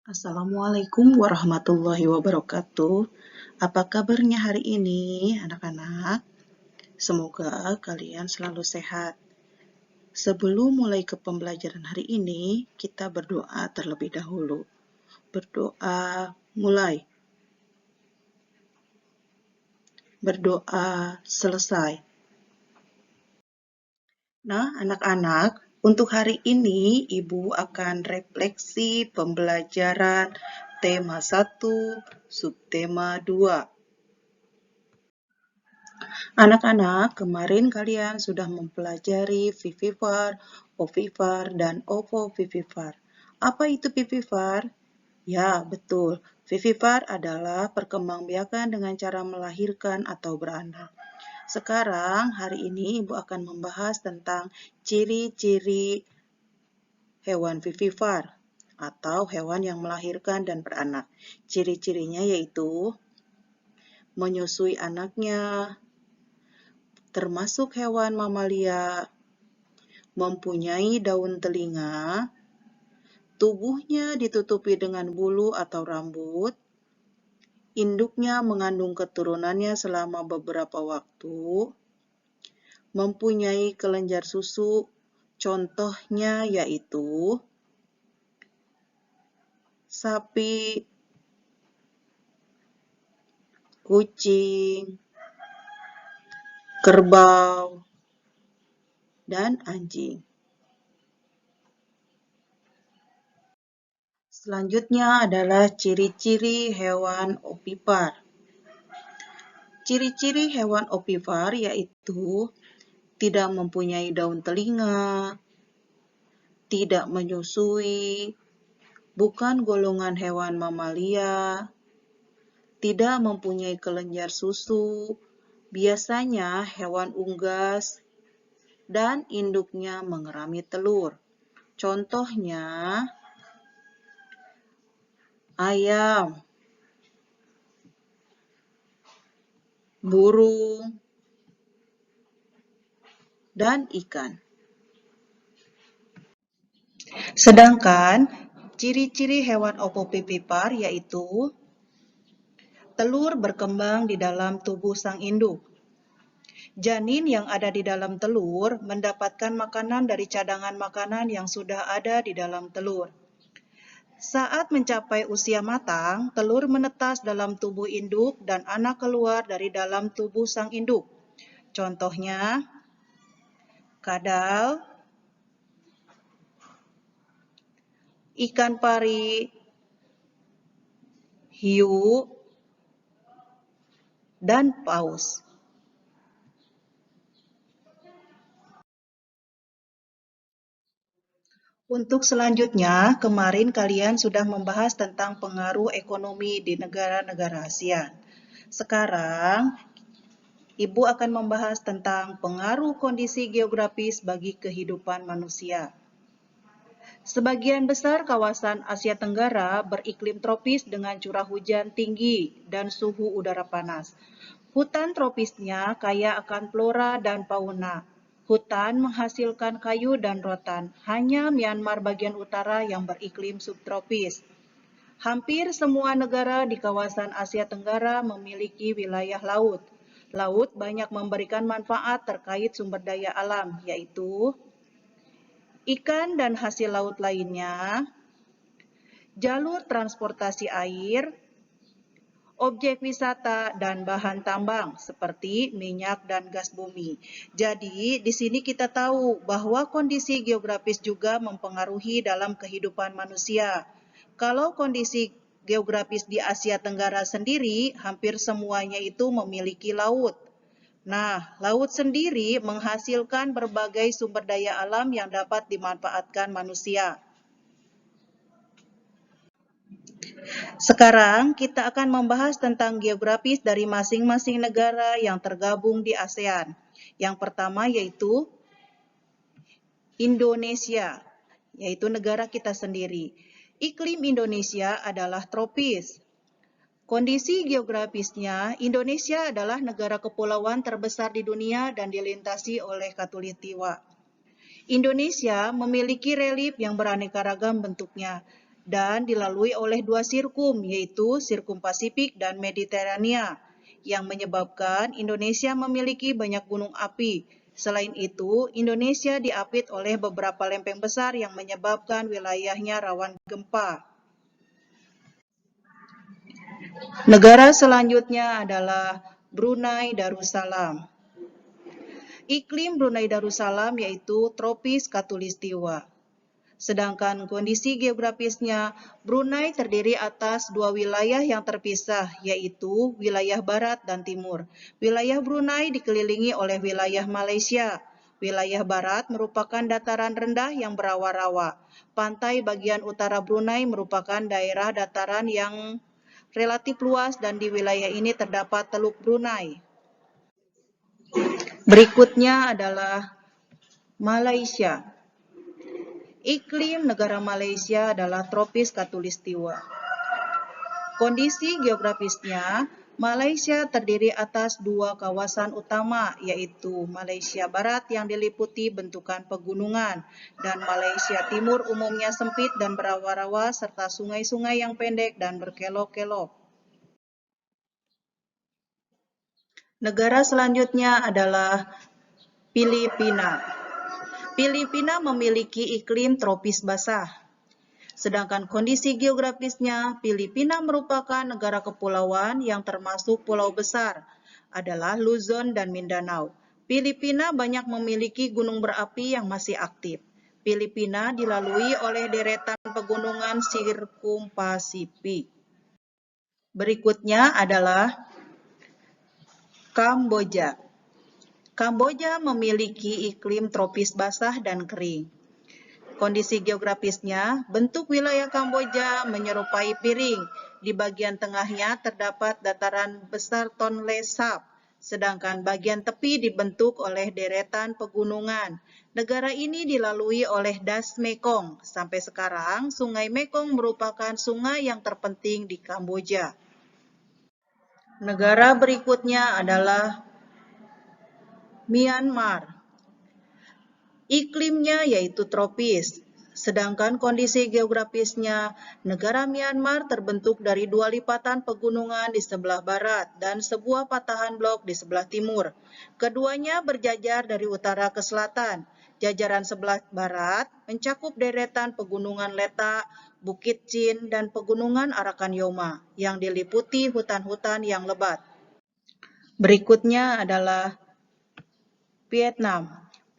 Assalamualaikum warahmatullahi wabarakatuh. Apa kabarnya hari ini, anak-anak? Semoga kalian selalu sehat. Sebelum mulai ke pembelajaran hari ini, kita berdoa terlebih dahulu. Berdoa mulai. Berdoa selesai. Nah, anak-anak, untuk hari ini Ibu akan refleksi pembelajaran tema 1, subtema 2. Anak-anak, kemarin kalian sudah mempelajari vivivar, ovivar, dan ovovivivar. Apa itu vivivar? Ya, betul. Vivivar adalah perkembangbiakan dengan cara melahirkan atau beranak. Sekarang, hari ini Ibu akan membahas tentang ciri-ciri hewan vivivar atau hewan yang melahirkan dan beranak. Ciri-cirinya yaitu menyusui anaknya, termasuk hewan mamalia, mempunyai daun telinga, tubuhnya ditutupi dengan bulu atau rambut, induknya mengandung keturunannya selama beberapa waktu, mempunyai kelenjar susu, contohnya yaitu sapi, kucing, kerbau, dan anjing. Selanjutnya adalah ciri-ciri hewan ovivar. Ciri-ciri hewan ovivar yaitu tidak mempunyai daun telinga, tidak menyusui, bukan golongan hewan mamalia, tidak mempunyai kelenjar susu, biasanya hewan unggas, dan induknya mengerami telur. Contohnya, ayam, burung, dan ikan. Sedangkan ciri-ciri hewan ovovivivar yaitu telur berkembang di dalam tubuh sang induk. Janin yang ada di dalam telur mendapatkan makanan dari cadangan makanan yang sudah ada di dalam telur. Saat mencapai usia matang, telur menetas dalam tubuh induk dan anak keluar dari dalam tubuh sang induk. Contohnya, kadal, ikan pari, hiu, dan paus. Untuk selanjutnya, kemarin kalian sudah membahas tentang pengaruh ekonomi di negara-negara ASEAN. Sekarang, Ibu akan membahas tentang pengaruh kondisi geografis bagi kehidupan manusia. Sebagian besar kawasan Asia Tenggara beriklim tropis dengan curah hujan tinggi dan suhu udara panas. Hutan tropisnya kaya akan flora dan fauna. Hutan menghasilkan kayu dan rotan. Hanya Myanmar bagian utara yang beriklim subtropis. Hampir semua negara di kawasan Asia Tenggara memiliki wilayah laut. Laut banyak memberikan manfaat terkait sumber daya alam, yaitu ikan dan hasil laut lainnya, jalur transportasi air, objek wisata, dan bahan tambang seperti minyak dan gas bumi. Jadi, di sini kita tahu bahwa kondisi geografis juga mempengaruhi dalam kehidupan manusia. Kalau kondisi geografis di Asia Tenggara sendiri, hampir semuanya itu memiliki laut. Nah, laut sendiri menghasilkan berbagai sumber daya alam yang dapat dimanfaatkan manusia. Sekarang kita akan membahas tentang geografis dari masing-masing negara yang tergabung di ASEAN. Yang pertama yaitu Indonesia, yaitu negara kita sendiri. Iklim Indonesia adalah tropis. Kondisi geografisnya, Indonesia adalah negara kepulauan terbesar di dunia dan dilintasi oleh Khatulistiwa. Indonesia memiliki relief yang beraneka ragam bentuknya. dan dilalui oleh dua sirkum, yaitu sirkum Pasifik dan Mediterania, yang menyebabkan Indonesia memiliki banyak gunung api. Selain itu, Indonesia diapit oleh beberapa lempeng besar yang menyebabkan wilayahnya rawan gempa. Negara selanjutnya adalah Brunei Darussalam. Iklim Brunei Darussalam yaitu tropis khatulistiwa. Sedangkan kondisi geografisnya, Brunei terdiri atas dua wilayah yang terpisah, yaitu wilayah barat dan timur. Wilayah Brunei dikelilingi oleh wilayah Malaysia. Wilayah barat merupakan dataran rendah yang berawa-rawa. Pantai bagian utara Brunei merupakan daerah dataran yang relatif luas dan di wilayah ini terdapat Teluk Brunei. Berikutnya adalah Malaysia. Iklim negara Malaysia adalah tropis khatulistiwa. Kondisi geografisnya, Malaysia terdiri atas dua kawasan utama, yaitu Malaysia Barat yang diliputi bentukan pegunungan, dan Malaysia Timur umumnya sempit dan berawa-rawa, serta sungai-sungai yang pendek dan berkelok-kelok. Negara selanjutnya adalah Filipina. Filipina memiliki iklim tropis basah. Sedangkan kondisi geografisnya, Filipina merupakan negara kepulauan yang termasuk pulau besar, adalah Luzon dan Mindanao. Filipina banyak memiliki gunung berapi yang masih aktif. Filipina dilalui oleh deretan pegunungan sirkum Pasifik. Berikutnya adalah Kamboja. Kamboja memiliki iklim tropis basah dan kering. Kondisi geografisnya, bentuk wilayah Kamboja menyerupai piring. Di bagian tengahnya terdapat dataran besar Tonle Sap, sedangkan bagian tepi dibentuk oleh deretan pegunungan. Negara ini dilalui oleh Das Mekong. Sampai sekarang, Sungai Mekong merupakan sungai yang terpenting di Kamboja. Negara berikutnya adalah Myanmar. Iklimnya yaitu tropis, sedangkan kondisi geografisnya, negara Myanmar terbentuk dari dua lipatan pegunungan di sebelah barat dan sebuah patahan blok di sebelah timur. Keduanya berjajar dari utara ke selatan. Jajaran sebelah barat mencakup deretan pegunungan Letak, Bukit Chin, dan pegunungan Arakanyoma yang diliputi hutan-hutan yang lebat. Berikutnya adalah Vietnam.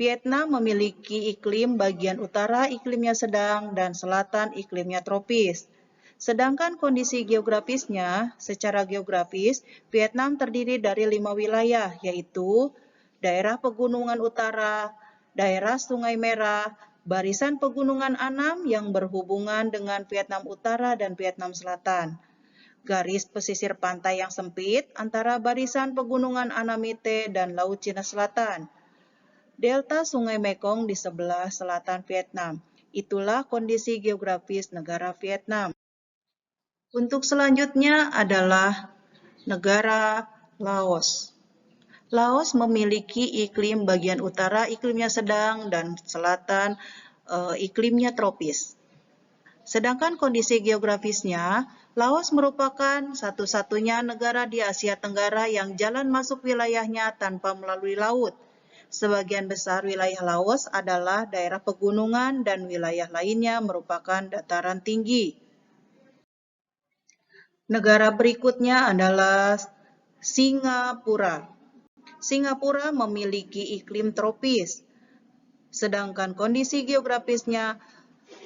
Vietnam memiliki iklim bagian utara iklimnya sedang dan selatan iklimnya tropis. Sedangkan kondisi geografisnya, secara geografis, Vietnam terdiri dari 5 wilayah, yaitu daerah pegunungan utara, daerah Sungai Merah, barisan pegunungan Annam yang berhubungan dengan Vietnam Utara dan Vietnam Selatan, garis pesisir pantai yang sempit antara barisan pegunungan Annamite dan Laut Cina Selatan, delta Sungai Mekong di sebelah selatan Vietnam. Itulah kondisi geografis negara Vietnam. Untuk selanjutnya adalah negara Laos. Laos memiliki iklim bagian utara iklimnya sedang dan selatan iklimnya tropis. Sedangkan kondisi geografisnya, Laos merupakan satu-satunya negara di Asia Tenggara yang jalan masuk wilayahnya tanpa melalui laut. Sebagian besar wilayah Laos adalah daerah pegunungan dan wilayah lainnya merupakan dataran tinggi. Negara berikutnya adalah Singapura. Singapura memiliki iklim tropis, sedangkan kondisi geografisnya,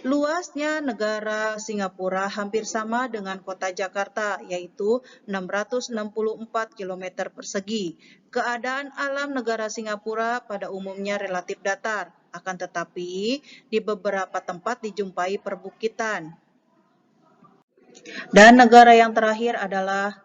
luasnya negara Singapura hampir sama dengan kota Jakarta, yaitu 664 km persegi. Keadaan alam negara Singapura pada umumnya relatif datar, akan tetapi di beberapa tempat dijumpai perbukitan. Dan negara yang terakhir adalah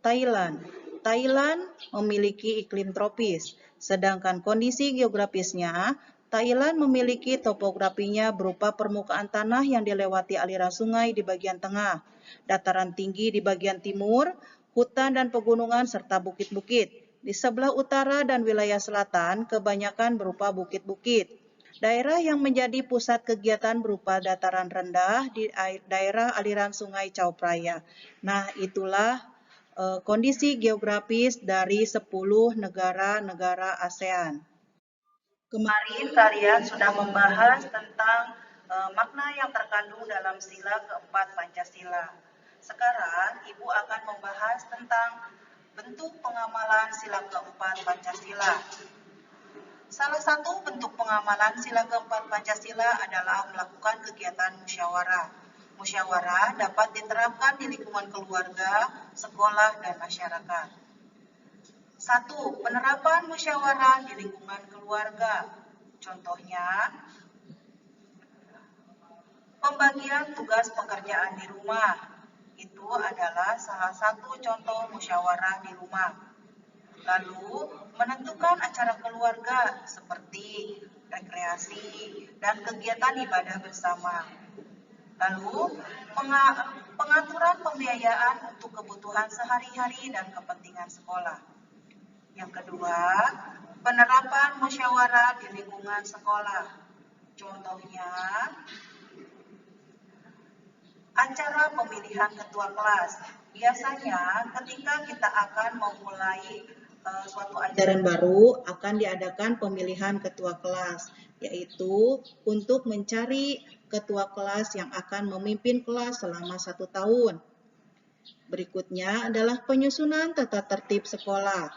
Thailand. Thailand memiliki iklim tropis, sedangkan kondisi geografisnya, Thailand memiliki topografinya berupa permukaan tanah yang dilewati aliran sungai di bagian tengah, dataran tinggi di bagian timur, hutan dan pegunungan serta bukit-bukit. Di sebelah utara dan wilayah selatan kebanyakan berupa bukit-bukit. Daerah yang menjadi pusat kegiatan berupa dataran rendah di daerah aliran Sungai Chao Phraya. Nah, itulah kondisi geografis dari 10 negara-negara ASEAN. Kemarin kalian sudah membahas tentang makna yang terkandung dalam sila keempat Pancasila. Sekarang Ibu akan membahas tentang bentuk pengamalan sila keempat Pancasila. Salah satu bentuk pengamalan sila keempat Pancasila adalah melakukan kegiatan musyawarah. Musyawarah dapat diterapkan di lingkungan keluarga, sekolah, dan masyarakat. 1. Penerapan musyawarah di lingkungan keluarga. Contohnya, pembagian tugas pekerjaan di rumah. Itu adalah salah satu contoh musyawarah di rumah. Lalu, menentukan acara keluarga seperti rekreasi dan kegiatan ibadah bersama. Lalu, pengaturan pembiayaan untuk kebutuhan sehari-hari dan kepentingan sekolah. Yang kedua, penerapan musyawarah di lingkungan sekolah. Contohnya, acara pemilihan ketua kelas. Biasanya ketika kita akan memulai suatu ajaran baru, akan diadakan pemilihan ketua kelas, yaitu untuk mencari ketua kelas yang akan memimpin kelas selama 1 tahun. Berikutnya adalah penyusunan tata tertib sekolah.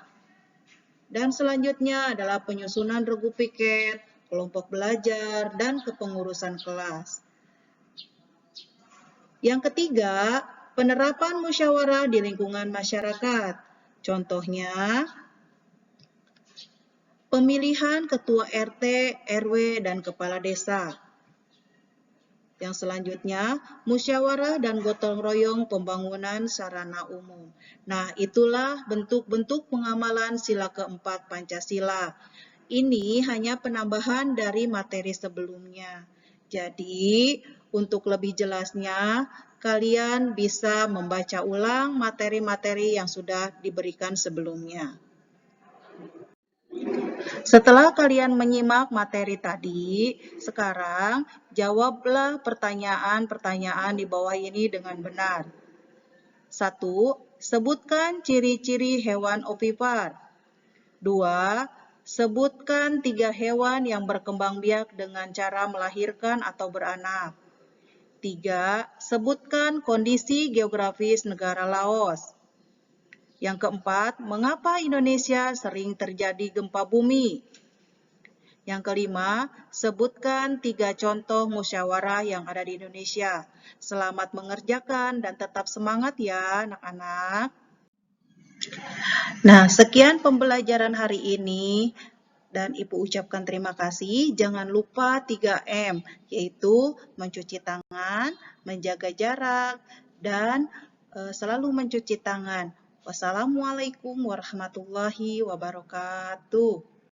Dan selanjutnya adalah penyusunan regu piket, kelompok belajar, dan kepengurusan kelas. Yang ketiga, penerapan musyawarah di lingkungan masyarakat. Contohnya, pemilihan ketua RT, RW, dan kepala desa. Yang selanjutnya, musyawarah dan gotong royong pembangunan sarana umum. Nah, itulah bentuk-bentuk pengamalan sila keempat Pancasila. Ini hanya penambahan dari materi sebelumnya. Jadi, untuk lebih jelasnya, kalian bisa membaca ulang materi-materi yang sudah diberikan sebelumnya. Setelah kalian menyimak materi tadi, sekarang jawablah pertanyaan-pertanyaan di bawah ini dengan benar. 1. Sebutkan ciri-ciri hewan ovipar. 2. Sebutkan 3 hewan yang berkembang biak dengan cara melahirkan atau beranak. 3. Sebutkan kondisi geografis negara Laos. Yang keempat, mengapa Indonesia sering terjadi gempa bumi? Yang kelima, sebutkan 3 contoh musyawarah yang ada di Indonesia. Selamat mengerjakan dan tetap semangat ya anak-anak. Nah, sekian pembelajaran hari ini. Dan Ibu ucapkan terima kasih. Jangan lupa 3M, yaitu mencuci tangan, menjaga jarak, dan selalu mencuci tangan. Wassalamualaikum warahmatullahi wabarakatuh.